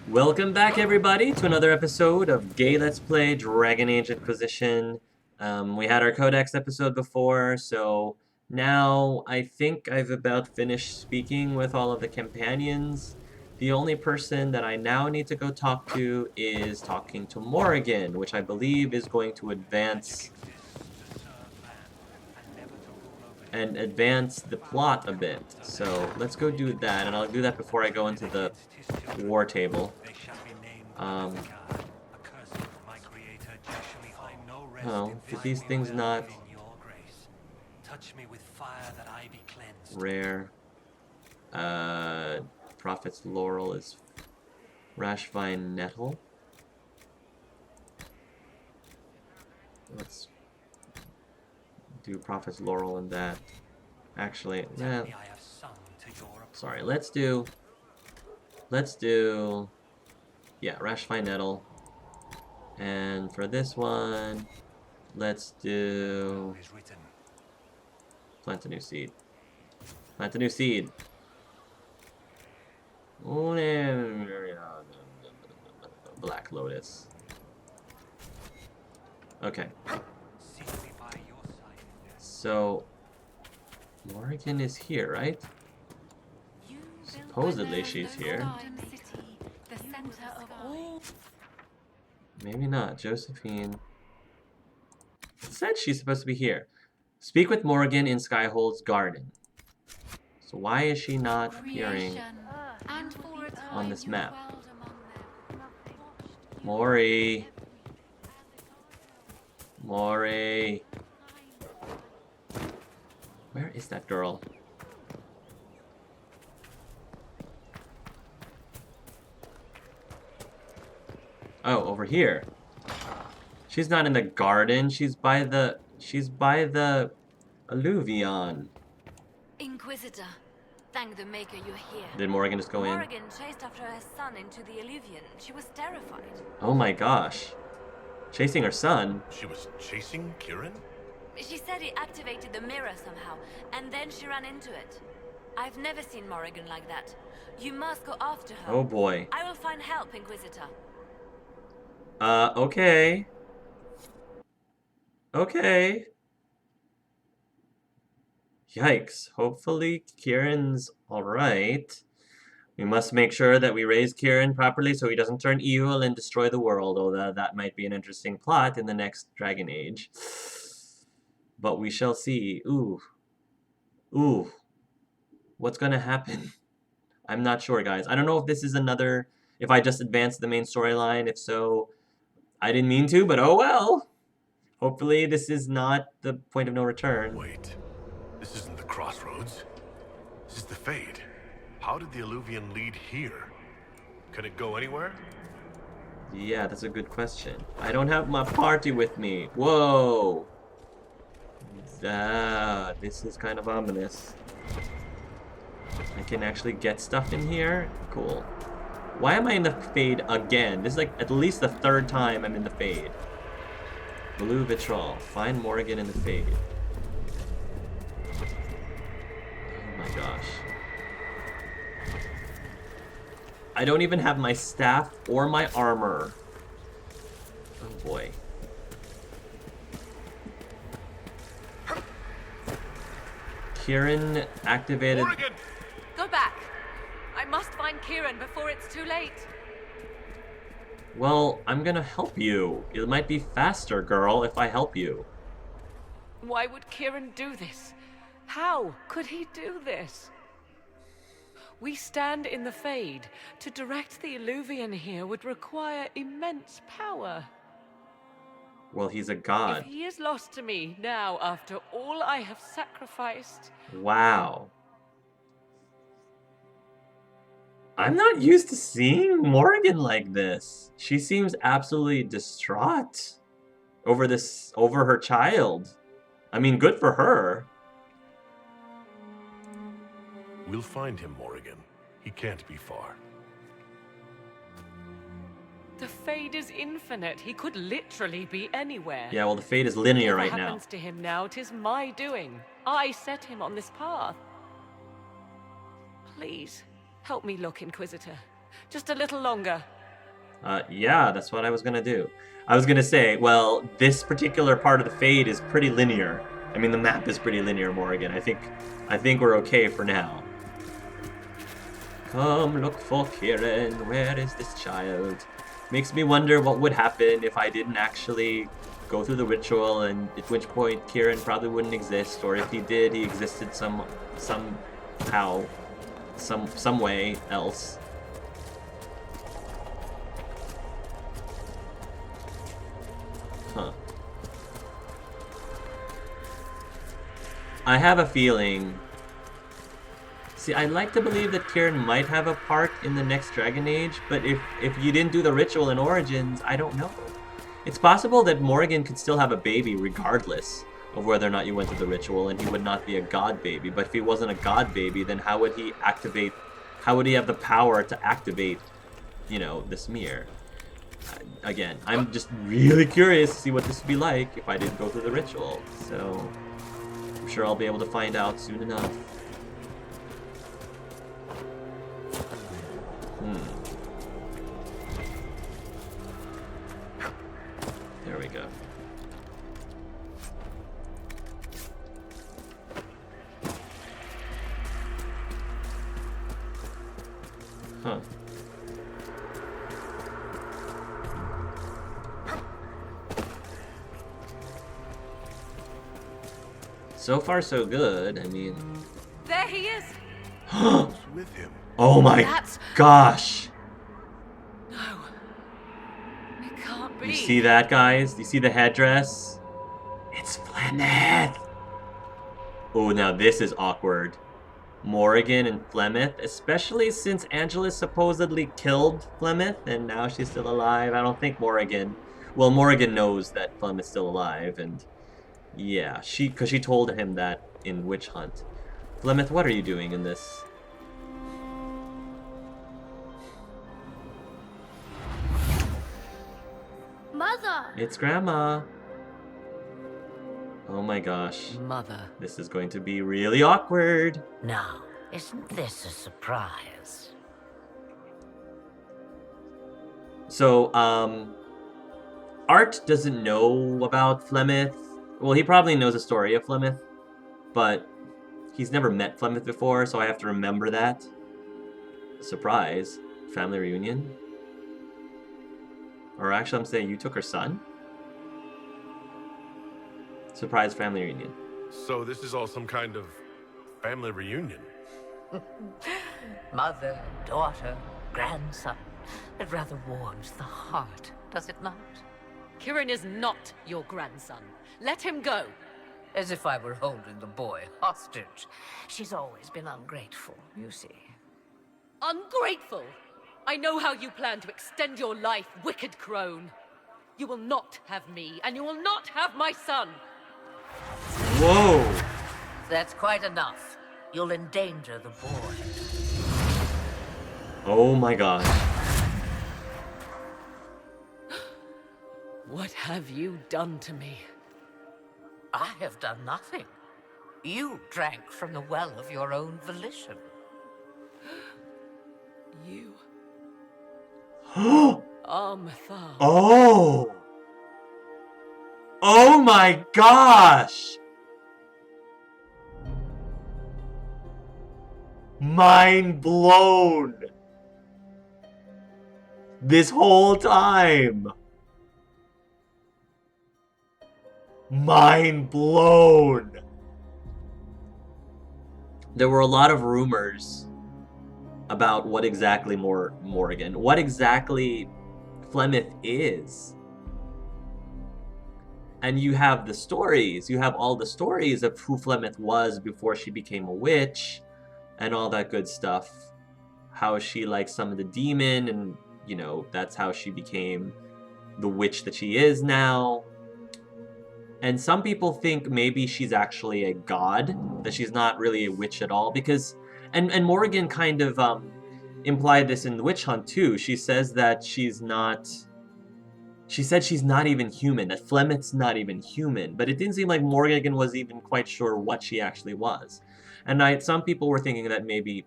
Welcome back, everybody, to another episode of Gay Let's Play Dragon Age Inquisition. We had our Codex episode before, so now I think I've about finished speaking with all of the companions. The only person that I now need to go talk to is talking to Morrigan, which I believe is going to advance the plot a bit. So let's go do that, and I'll do that before I go into the war table. Oh, did these things not... Rare. Prophet's Laurel is Rashvine Nettle. Let's do Prophet's Laurel and that. Actually, yeah. Sorry, let's do... Yeah, Rashvine Nettle. And for this one, let's do... Plant a new seed. Plant a new seed. Black Lotus. Okay. So, Morrigan is here, right? Supposedly she's here. Maybe not. Josephine. It said she's supposed to be here. Speak with Morrigan in Skyhold's garden. So why is she not appearing on this map? Mori. Mori. Where is that girl? Oh, over here. She's not in the garden. She's by the alluvion. Inquisitor, thank the Maker you're here. Did Morrigan just go in? Morrigan chased after her son into the alluvion. She was terrified. Oh my gosh. Chasing her son? She was chasing Kieran? She said he activated the mirror somehow, and then she ran into it. I've never seen Morrigan like that. You must go after her. Oh boy. I will find help, Inquisitor. Okay. Okay. Yikes. Hopefully Kieran's alright. We must make sure that we raise Kieran properly so he doesn't turn evil and destroy the world, although that might be an interesting plot in the next Dragon Age. But we shall see. Ooh. Ooh. What's gonna happen? I'm not sure, guys. I don't know if this is another... If I just advanced the main storyline. If so, I didn't mean to, but oh well. Hopefully this is not the point of no return. Wait. This isn't the crossroads. This is the Fade. How did the alluvion lead here? Can it go anywhere? Yeah, that's a good question. I don't have my party with me. Whoa. This is kind of ominous. I can actually get stuff in here? Cool. Why am I in the Fade again? This is like at least the third time I'm in the Fade. Blue Vitriol. Find Morrigan in the Fade. Oh my gosh. I don't even have my staff or my armor. Oh boy. Kieran activated... Morrigan! Go back. I must find Kieran before it's too late. Well, I'm gonna help you. It might be faster, girl, if I help you. Why would Kieran do this? How could he do this? We stand in the Fade. To direct the alluvion here would require immense power. Well, he's a god. If he is lost to me now after all I have sacrificed... Wow. I'm not used to seeing Morrigan like this. She seems absolutely distraught over her child. I mean, good for her. We'll find him, Morrigan. He can't be far. The Fade is infinite. He could literally be anywhere. Yeah, well, the Fade is linear right Whatever now. happens to him now, 'tis my doing. I set him on this path. Please, help me look, Inquisitor. Just a little longer. Yeah, that's what I was gonna do. I was gonna say, well, this particular part of the Fade is pretty linear. I mean, the map is pretty linear, Morrigan. I think we're okay for now. Come look for Kieran. Where is this child? Makes me wonder what would happen if I didn't actually go through the ritual, and at which point Kieran probably wouldn't exist, or if he did, he existed somehow, some way else. Huh. I have a feeling. See, I'd like to believe that Kieran might have a part in the next Dragon Age, but if you didn't do the ritual in Origins, I don't know. It's possible that Morrigan could still have a baby regardless of whether or not you went through the ritual, and he would not be a god baby. But if he wasn't a god baby, then how would he activate, how would he have the power to activate, you know, this mirror? Again, I'm just really curious to see what this would be like if I didn't go through the ritual. So, I'm sure I'll be able to find out soon enough. There we go. Huh. So far, so good. I mean... There he is! Who's with him? Oh my gosh! No. It can't be. You see that, guys? You see the headdress? It's Flemeth! Oh, now this is awkward. Morrigan and Flemeth, especially since Angela supposedly killed Flemeth, and now she's still alive. I don't think Morrigan... Well, Morrigan knows that Flemeth's still alive, and... Yeah, because she told him that in Witch Hunt. Flemeth, what are you doing in this? Mother! It's Grandma. Oh my gosh. Mother. This is going to be really awkward. Now, isn't this a surprise? So, Art doesn't know about Flemeth. Well, he probably knows the story of Flemeth, but he's never met Flemeth before, so I have to remember that. Surprise. Family reunion? Or actually, I'm saying you took her son? Surprise family reunion. So this is all some kind of family reunion. Mother, daughter, grandson. It rather warms the heart, does it not? Kieran is not your grandson. Let him go. As if I were holding the boy hostage. She's always been ungrateful, you see. Ungrateful! I know how you plan to extend your life, wicked crone. You will not have me, and you will not have my son. Whoa! That's quite enough. You'll endanger the boy. Oh my gosh. What have you done to me? I have done nothing. You drank from the well of your own volition. You... Armathar. Oh! Oh my gosh! Mind blown! This whole time! Mind blown! There were a lot of rumors about what exactly Morrigan, what exactly Flemeth is. And you have the stories, you have all the stories of who Flemeth was before she became a witch, and all that good stuff. How she, like, summoned the demon, and, you know, that's how she became the witch that she is now. And some people think maybe she's actually a god, that she's not really a witch at all, because... And Morrigan kind of implied this in the Witch Hunt too. She says that she's not... She said she's not even human, that Flemeth's not even human, but it didn't seem like Morrigan was even quite sure what she actually was. And some people were thinking that maybe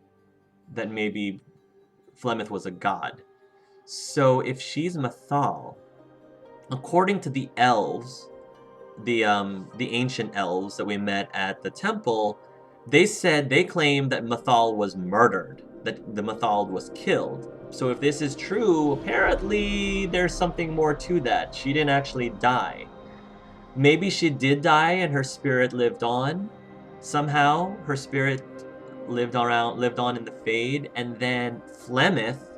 Flemeth was a god. So if she's Mythal, according to the elves, the ancient elves that we met at the temple, they claimed that Mythal was murdered, that the Mythal was killed. So if this is true, apparently there's something more to that. She didn't actually die. Maybe she did die and her spirit lived on. Somehow her spirit lived on in the Fade, and then Flemeth,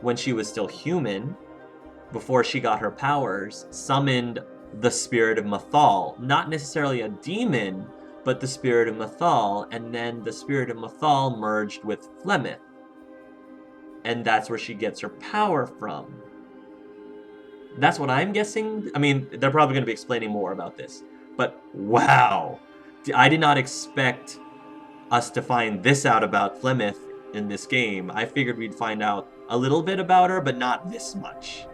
when she was still human, before she got her powers, summoned the spirit of Mythal. Not necessarily a demon, but the spirit of Mythal, and then the spirit of Mythal merged with Flemeth. And that's where she gets her power from. That's what I'm guessing. I mean, they're probably going to be explaining more about this. But wow! I did not expect us to find this out about Flemeth in this game. I figured we'd find out a little bit about her, but not this much.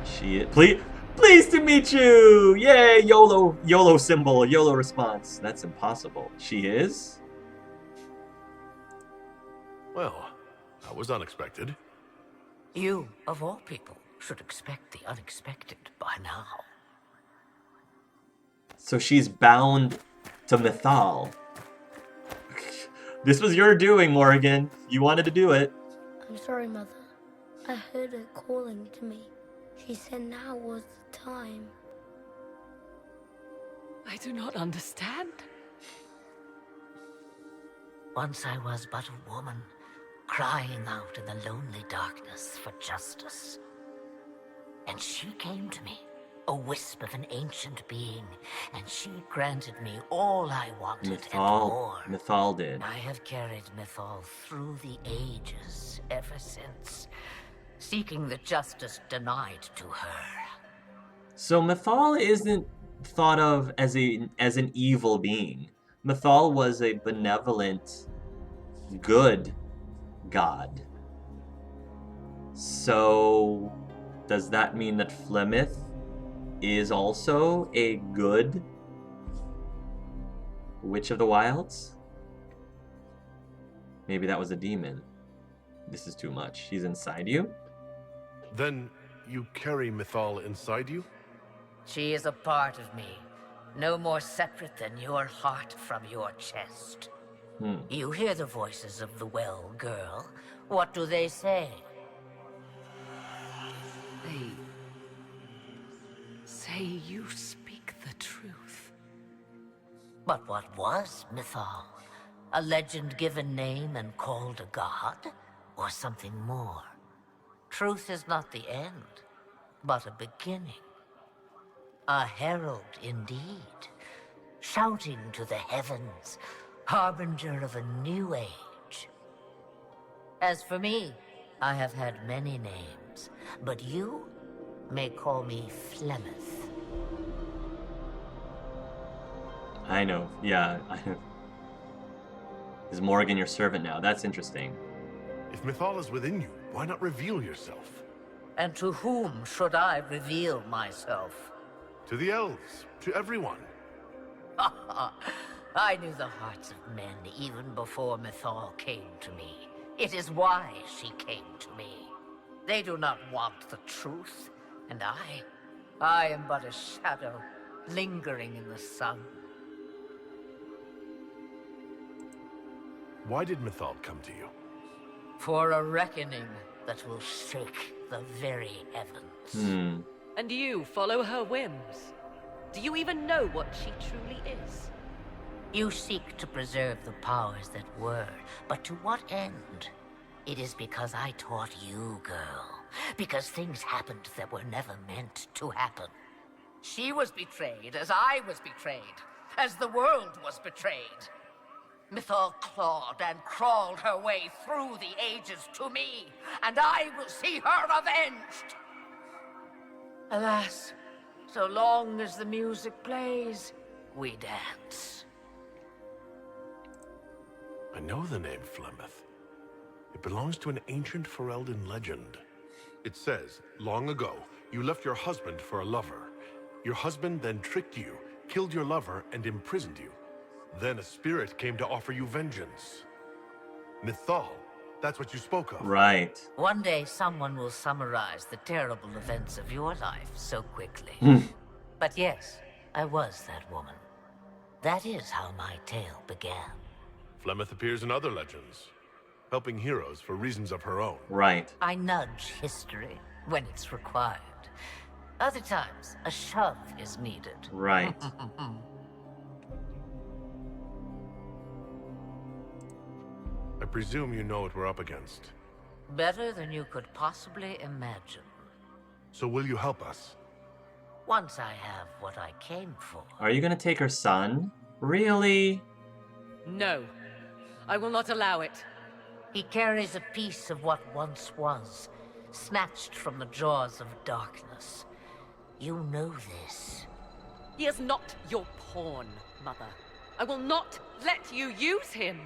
She is... Pleased to meet you! Yay! YOLO symbol, YOLO response. That's impossible. She is? Well, that was unexpected. You, of all people, should expect the unexpected by now. So she's bound to Mythal. This was your doing, Morrigan. You wanted to do it. I'm sorry, Mother. I heard her calling to me. She said now was the time. I do not understand. Once I was but a woman, crying out in the lonely darkness for justice. And she came to me, a wisp of an ancient being, and she granted me all I wanted and more. Mythal did. I have carried Mythal through the ages ever since, seeking the justice denied to her. So Mythal isn't thought of as an evil being. Mythal was a benevolent, good god. So does that mean that Flemeth is also a good Witch of the Wilds? Maybe that was a demon. This is too much. She's inside you? Then you carry Mythal inside you? She is a part of me, no more separate than your heart from your chest. You hear the voices of the well girl. What do they say? They say you speak the truth. But what was Mythal? A legend given name and called a god? Or something more? Truth is not the end, but a beginning. A herald indeed, shouting to the heavens, harbinger of a new age. As for me, I have had many names, but you may call me Flemeth. I know. Yeah, I know. Is Morrigan your servant now? That's interesting. If Mythal is within you, why not reveal yourself? And to whom should I reveal myself? To the elves, to everyone. I knew the hearts of men even before Mythal came to me. It is why she came to me. They do not want the truth, and I am but a shadow, lingering in the sun. Why did Mythal come to you? For a reckoning that will shake the very heavens. And you follow her whims. Do you even know what she truly is? You seek to preserve the powers that were, but to what end? It is because I taught you, girl. Because things happened that were never meant to happen. She was betrayed as I was betrayed, as the world was betrayed. Mythal clawed and crawled her way through the ages to me, and I will see her avenged! Alas, so long as the music plays, we dance. I know the name Flemeth. It belongs to an ancient Ferelden legend. It says, long ago, you left your husband for a lover. Your husband then tricked you, killed your lover, and imprisoned you. Then a spirit came to offer you vengeance. Mythal, That's what you spoke of. Right. One day, someone will summarize the terrible events of your life so quickly. But yes, I was that woman. That is how my tale began. Flemeth appears in other legends, helping heroes for reasons of her own. Right. I nudge history when it's required. Other times, a shove is needed. Right. I presume you know what we're up against. Better than you could possibly imagine. So will you help us? Once I have what I came for. Are you gonna take her son? Really? No. I will not allow it. He carries a piece of what once was, snatched from the jaws of darkness. You know this. He is not your pawn, Mother. I will not let you use him.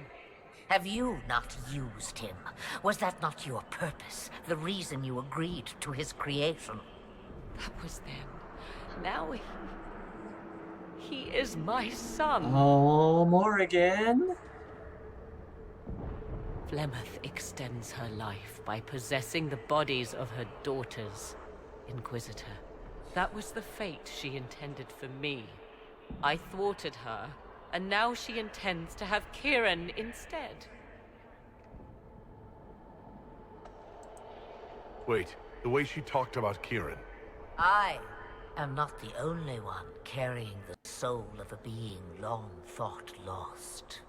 Have you not used him? Was that not your purpose? The reason you agreed to his creation? That was then. Now he is my son. Oh, Morrigan. Flemeth extends her life by possessing the bodies of her daughters, Inquisitor. That was the fate she intended for me. I thwarted her, and now she intends to have Kieran instead. Wait, the way she talked about Kieran. I am not the only one carrying the soul of a being long thought lost.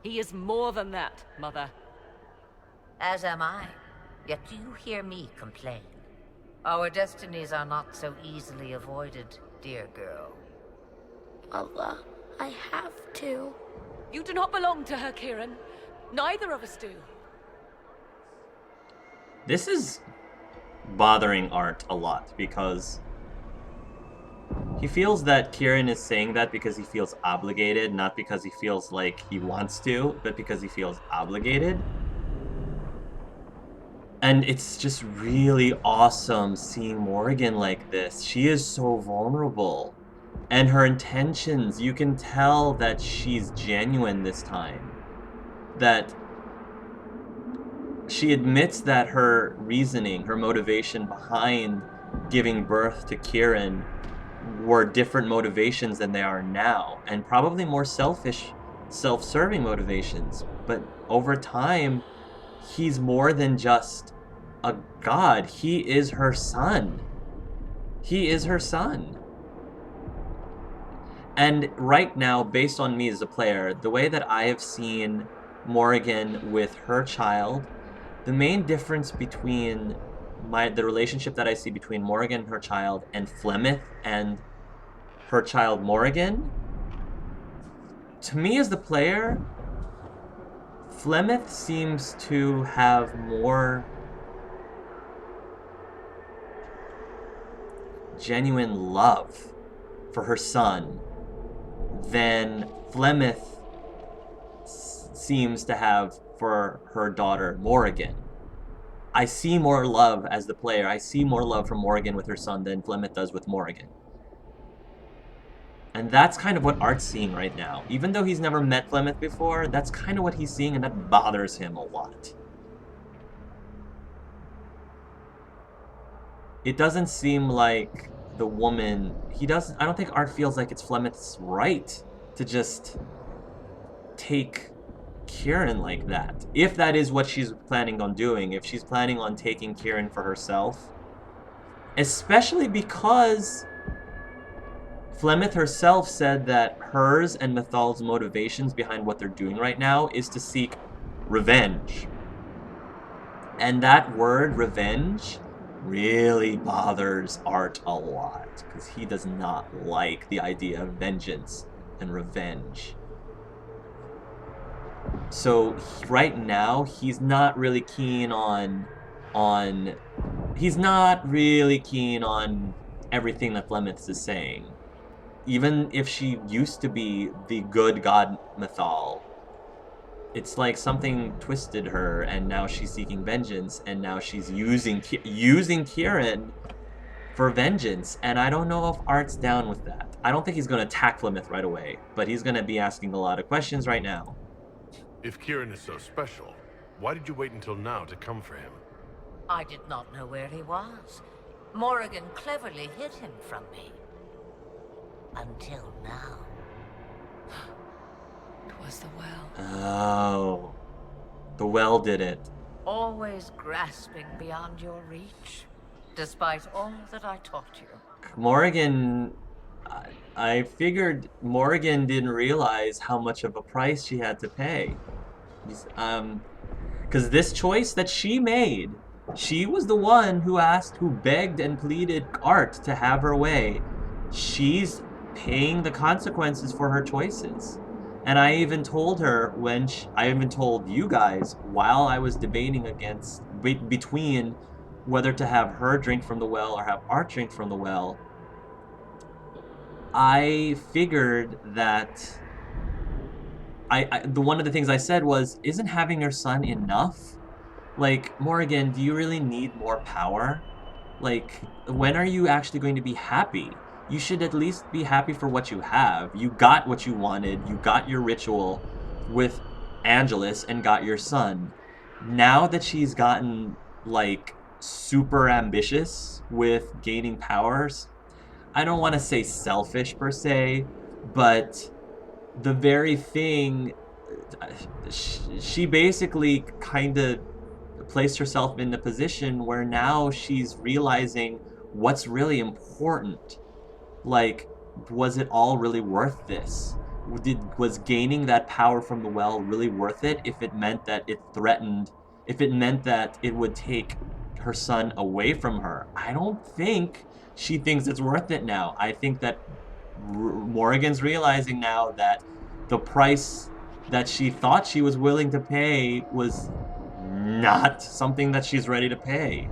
He is more than that, Mother. As am I. Yet do you hear me complain? Our destinies are not so easily avoided, dear girl. Mother, I have to. You do not belong to her, Kieran. Neither of us do. This is bothering Art a lot because he feels that Kieran is saying that because he feels obligated, not because he feels like he wants to, but because he feels obligated. And it's just really awesome seeing Morrigan like this. She is so vulnerable. And her intentions, you can tell that she's genuine this time. That she admits that her reasoning, her motivation behind giving birth to Kieran were different motivations than they are now. And probably more selfish, self-serving motivations. But over time, he's more than just a god. He is her son. He is her son. And right now, based on me as a player, the way that I have seen Morrigan with her child, the main difference between the relationship that I see between Morrigan and her child and Flemeth and her child Morrigan, to me as the player, Flemeth seems to have more genuine love for her son than Flemeth seems to have for her daughter Morrigan. I see more love as the player. I see more love from Morrigan with her son than Flemeth does with Morrigan. And that's kind of what Art's seeing right now. Even though he's never met Flemeth before, that's kind of what he's seeing, and that bothers him a lot. It doesn't seem like the woman... I don't think Art feels like it's Flemeth's right to just take Kieran like that. If that is what she's planning on doing, if she's planning on taking Kieran for herself. Especially because Flemeth herself said that hers and Mythal's motivations behind what they're doing right now is to seek revenge. And that word, revenge, really bothers Art a lot, because he does not like the idea of vengeance and revenge. So right now, he's not really keen on everything that Flemeth is saying. Even if she used to be the good god Mythal, it's like something twisted her, and now she's seeking vengeance, and now she's using Kieran for vengeance, and I don't know if Art's down with that. I don't think he's going to attack Flemeth right away, but he's going to be asking a lot of questions right now. If Kieran is so special, Why did you wait until now to come for him? I did not know where he was. Morrigan cleverly hid him from me. Until now. It was the well. Oh. The well did it. Always grasping beyond your reach, despite all that I taught you. Morrigan, I figured Morrigan didn't realize how much of a price she had to pay. Because this choice that she made, she was the one who begged and pleaded Art to have her way. She's paying the consequences for her choices. And I even told her I even told you guys while I was debating between whether to have her drink from the well or have Art drink from the well. I figured that one of the things I said was, isn't having your son enough? Like, Morrigan, do you really need more power? Like, when are you actually going to be happy? You should at least be happy for what you have. You got what you wanted. You got your ritual with Angelus and got your son. Now that she's gotten, like, super ambitious with gaining powers, I don't want to say selfish per se, but the very thing, she basically kind of placed herself in the position where now she's realizing what's really important. Like, was it all really worth this? Was gaining that power from the well really worth it if it meant that if it meant that it would take her son away from her? I don't think she thinks it's worth it now. I think that Morrigan's realizing now that the price that she thought she was willing to pay was not something that she's ready to pay.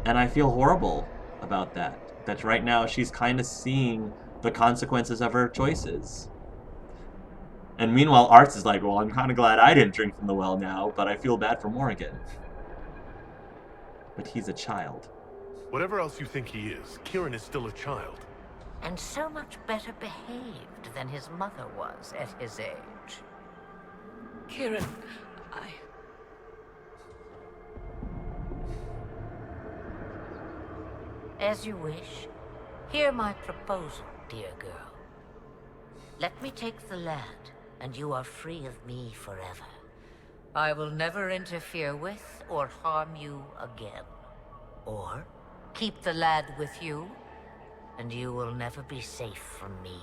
And I feel horrible about that. That right now she's kind of seeing the consequences of her choices. And meanwhile, Arts is like, well, I'm kind of glad I didn't drink from the well now, but I feel bad for Morrigan. But he's a child. Whatever else you think he is, Kieran is still a child. And so much better behaved than his mother was at his age. Kieran, As you wish. Hear my proposal, dear girl. Let me take the lad, and you are free of me forever. I will never interfere with or harm you again. Or keep the lad with you, and you will never be safe from me.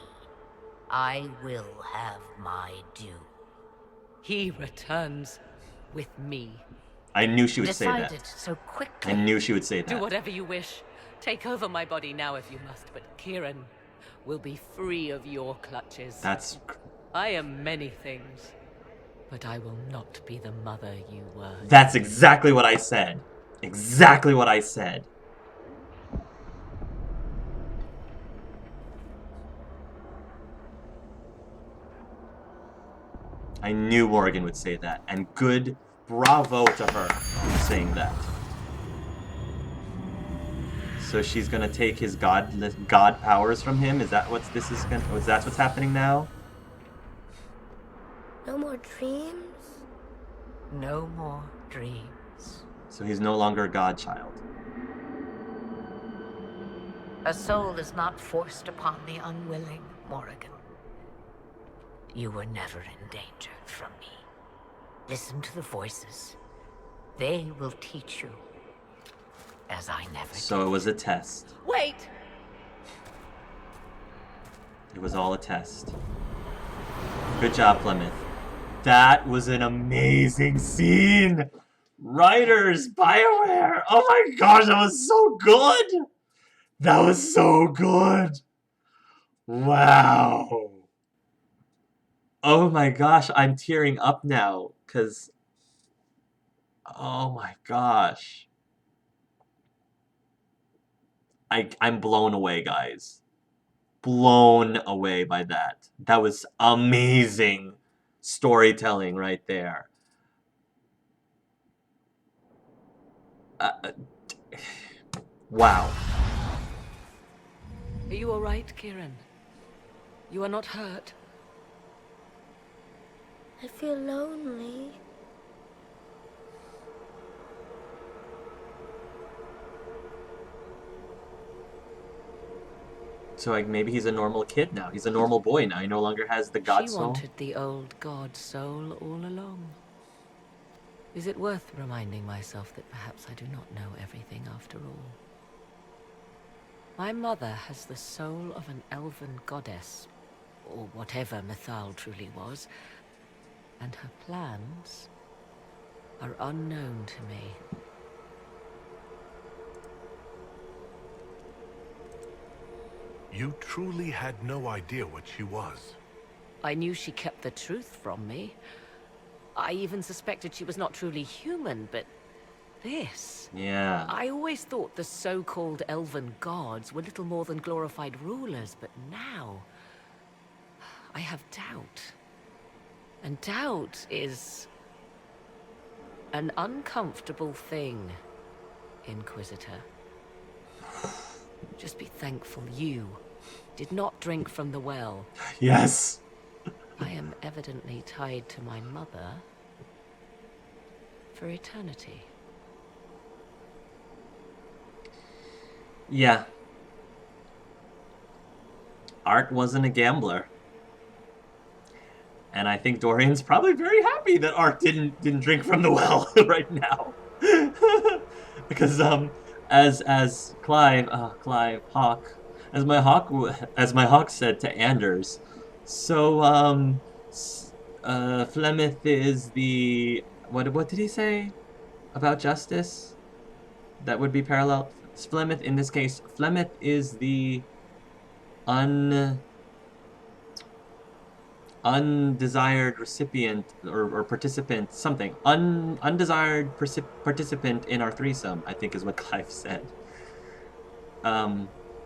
I will have my due. he returns with me. I knew she would say Decided that. so quickly. I knew she would say that. Do whatever you wish. Take over my body now if you must, but Kieran will be free of your clutches. I am many things, but I will not be the mother you were. That's exactly what I said. Exactly what I said. I knew Morrigan would say that, and good bravo to her for saying that. So she's gonna take his god powers from him? Is that what's what's happening now? No more dreams? No more dreams. So he's no longer a godchild. A soul is not forced upon the unwilling, Morrigan. You were never in danger from me. Listen to the voices. They will teach you, as I never So did. it was a test. Wait! It was all a test. Good job, Plymouth. That was an amazing scene! Writers, BioWare! Oh my gosh, that was so good! That was so good! Wow! Oh my gosh, I'm tearing up now, because... Oh my gosh. I'm blown away, guys. Blown away by that. That was amazing storytelling right there. Wow. Are you alright, Kieran? You are not hurt? I feel lonely. So like maybe he's a normal kid now. He's a normal boy now. He no longer has the god She soul. wanted the old god soul all along. Is it worth reminding myself that perhaps I do not know everything after all? My mother has the soul of an elven goddess, or whatever Mythal truly was, and her plans are unknown to me. You truly had no idea what she was. I knew she kept the truth from me. I even suspected she was not truly human, but this... Yeah. I always thought the so-called elven gods were little more than glorified rulers, but now... I have doubt. And doubt is... an uncomfortable thing, Inquisitor. Just be thankful you did not drink from the well. Yes. I am evidently tied to my mother for eternity. Yeah. Art wasn't a gambler. And I think Dorian's probably very happy that Art didn't drink from the well right now. Because as Clive Hawk, as my hawk said to Anders, so Flemeth is the what did he say about justice? That would be parallel. Flemeth, in this case, Flemeth is the undesired recipient or participant, something. Undesired participant in our threesome, I think is what Clive said.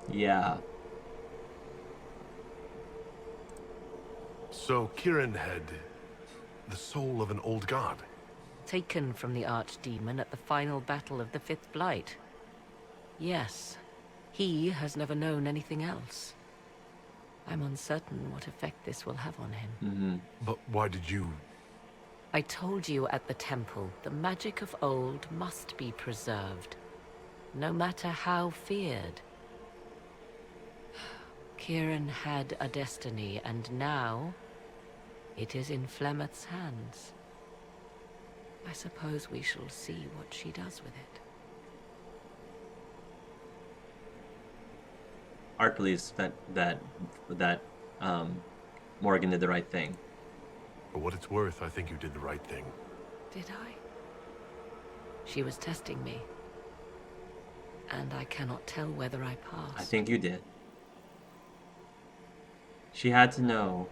Yeah. So Kieran had the soul of an old god. Taken from the archdemon at the final battle of the Fifth Blight. Yes, he has never known anything else. I'm uncertain what effect this will have on him. Mm-hmm. But why did you... I told you at the temple, the magic of old must be preserved, no matter how feared. Kieran had a destiny, and now it is in Flemeth's hands. I suppose we shall see what she does with it. Art believes that Morrigan did the right thing. For what it's worth, I think you did the right thing. Did I? She was testing me, and I cannot tell whether I passed. I think you did. She had to know.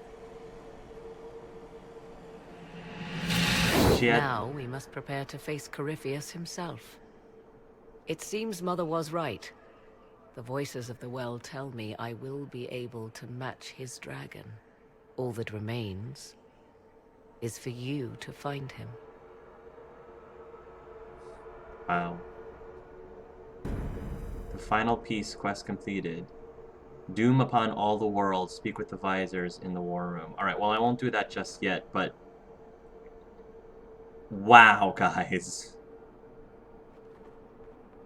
Now we must prepare to face Corypheus himself. It seems Mother was right. The voices of the well tell me I will be able to match his dragon. All that remains is for you to find him. Wow. The final piece, quest completed. Doom upon all the world, speak with the visors in the war room. Alright, well I won't do that just yet, but... Wow, guys.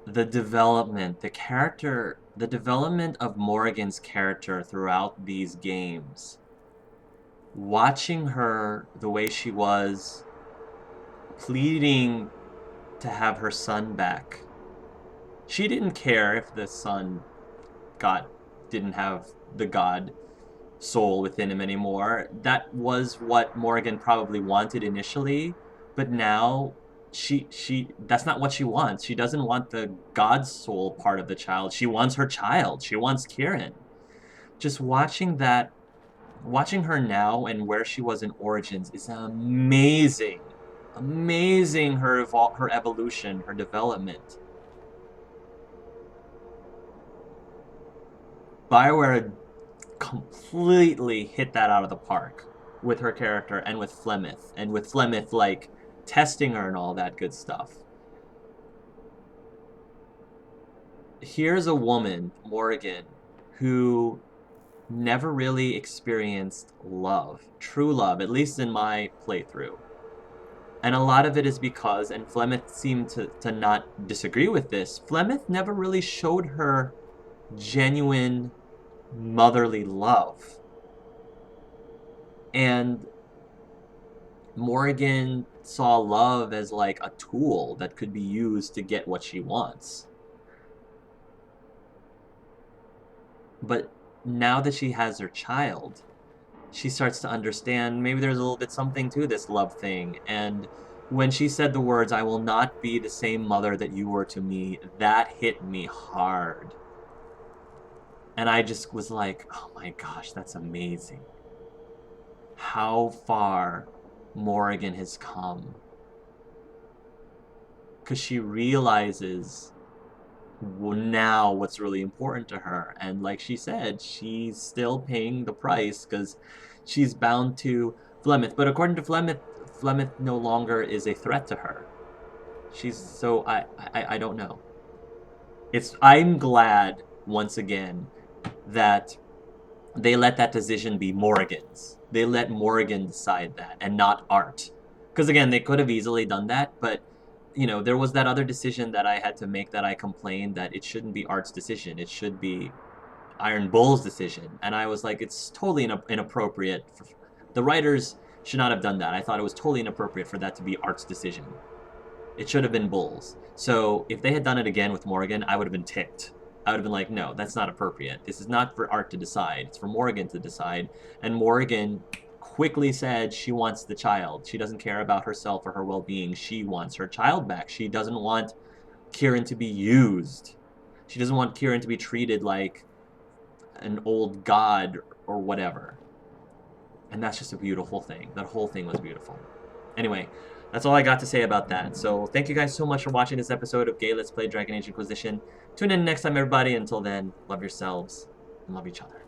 The development, the development of Morrigan's character throughout these games. Watching her the way she was, pleading to have her son back. She didn't care if the son didn't have the god soul within him anymore. That was what Morrigan probably wanted initially, but now that's not what she wants. She doesn't want the god soul part of the child. She wants her child. She wants Kieran. Just watching her now and where she was in Origins is amazing. Amazing, her evolution, her development. BioWare completely hit that out of the park with her character and with Flemeth, like, testing her and all that good stuff. Here's a woman, Morrigan, who never really experienced love, true love, at least in my playthrough. And a lot of it is because, and Flemeth seemed to not disagree with this, Flemeth never really showed her genuine motherly love. And Morrigan saw love as like a tool that could be used to get what she wants. But now that she has her child, she starts to understand maybe there's a little bit something to this love thing. And when she said the words, "I will not be the same mother that you were to me," that hit me hard. And I just was like, oh my gosh, that's amazing. How far Morrigan has come. Because she realizes now what's really important to her. And like she said, she's still paying the price because she's bound to Flemeth. But according to Flemeth, Flemeth no longer is a threat to her. So I don't know. I'm glad once again that they let that decision be Morrigan's. They let Morrigan decide that and not Art. Because again, they could have easily done that, but you know, there was that other decision that I had to make that I complained that it shouldn't be Art's decision. It should be Iron Bull's decision. And I was like, it's totally inappropriate. The writers should not have done that. I thought it was totally inappropriate for that to be Art's decision. It should have been Bull's. So if they had done it again with Morrigan, I would have been ticked. I would have been like, no, that's not appropriate. This is not for Art to decide. It's for Morrigan to decide. And Morrigan quickly said she wants the child. She doesn't care about herself or her well-being. She wants her child back. She doesn't want Kieran to be used. She doesn't want Kieran to be treated like an old god or whatever. And that's just a beautiful thing. That whole thing was beautiful. Anyway, that's all I got to say about that. So thank you guys so much for watching this episode of Gay Let's Play Dragon Age Inquisition. Tune in next time, everybody. Until then, love yourselves and love each other.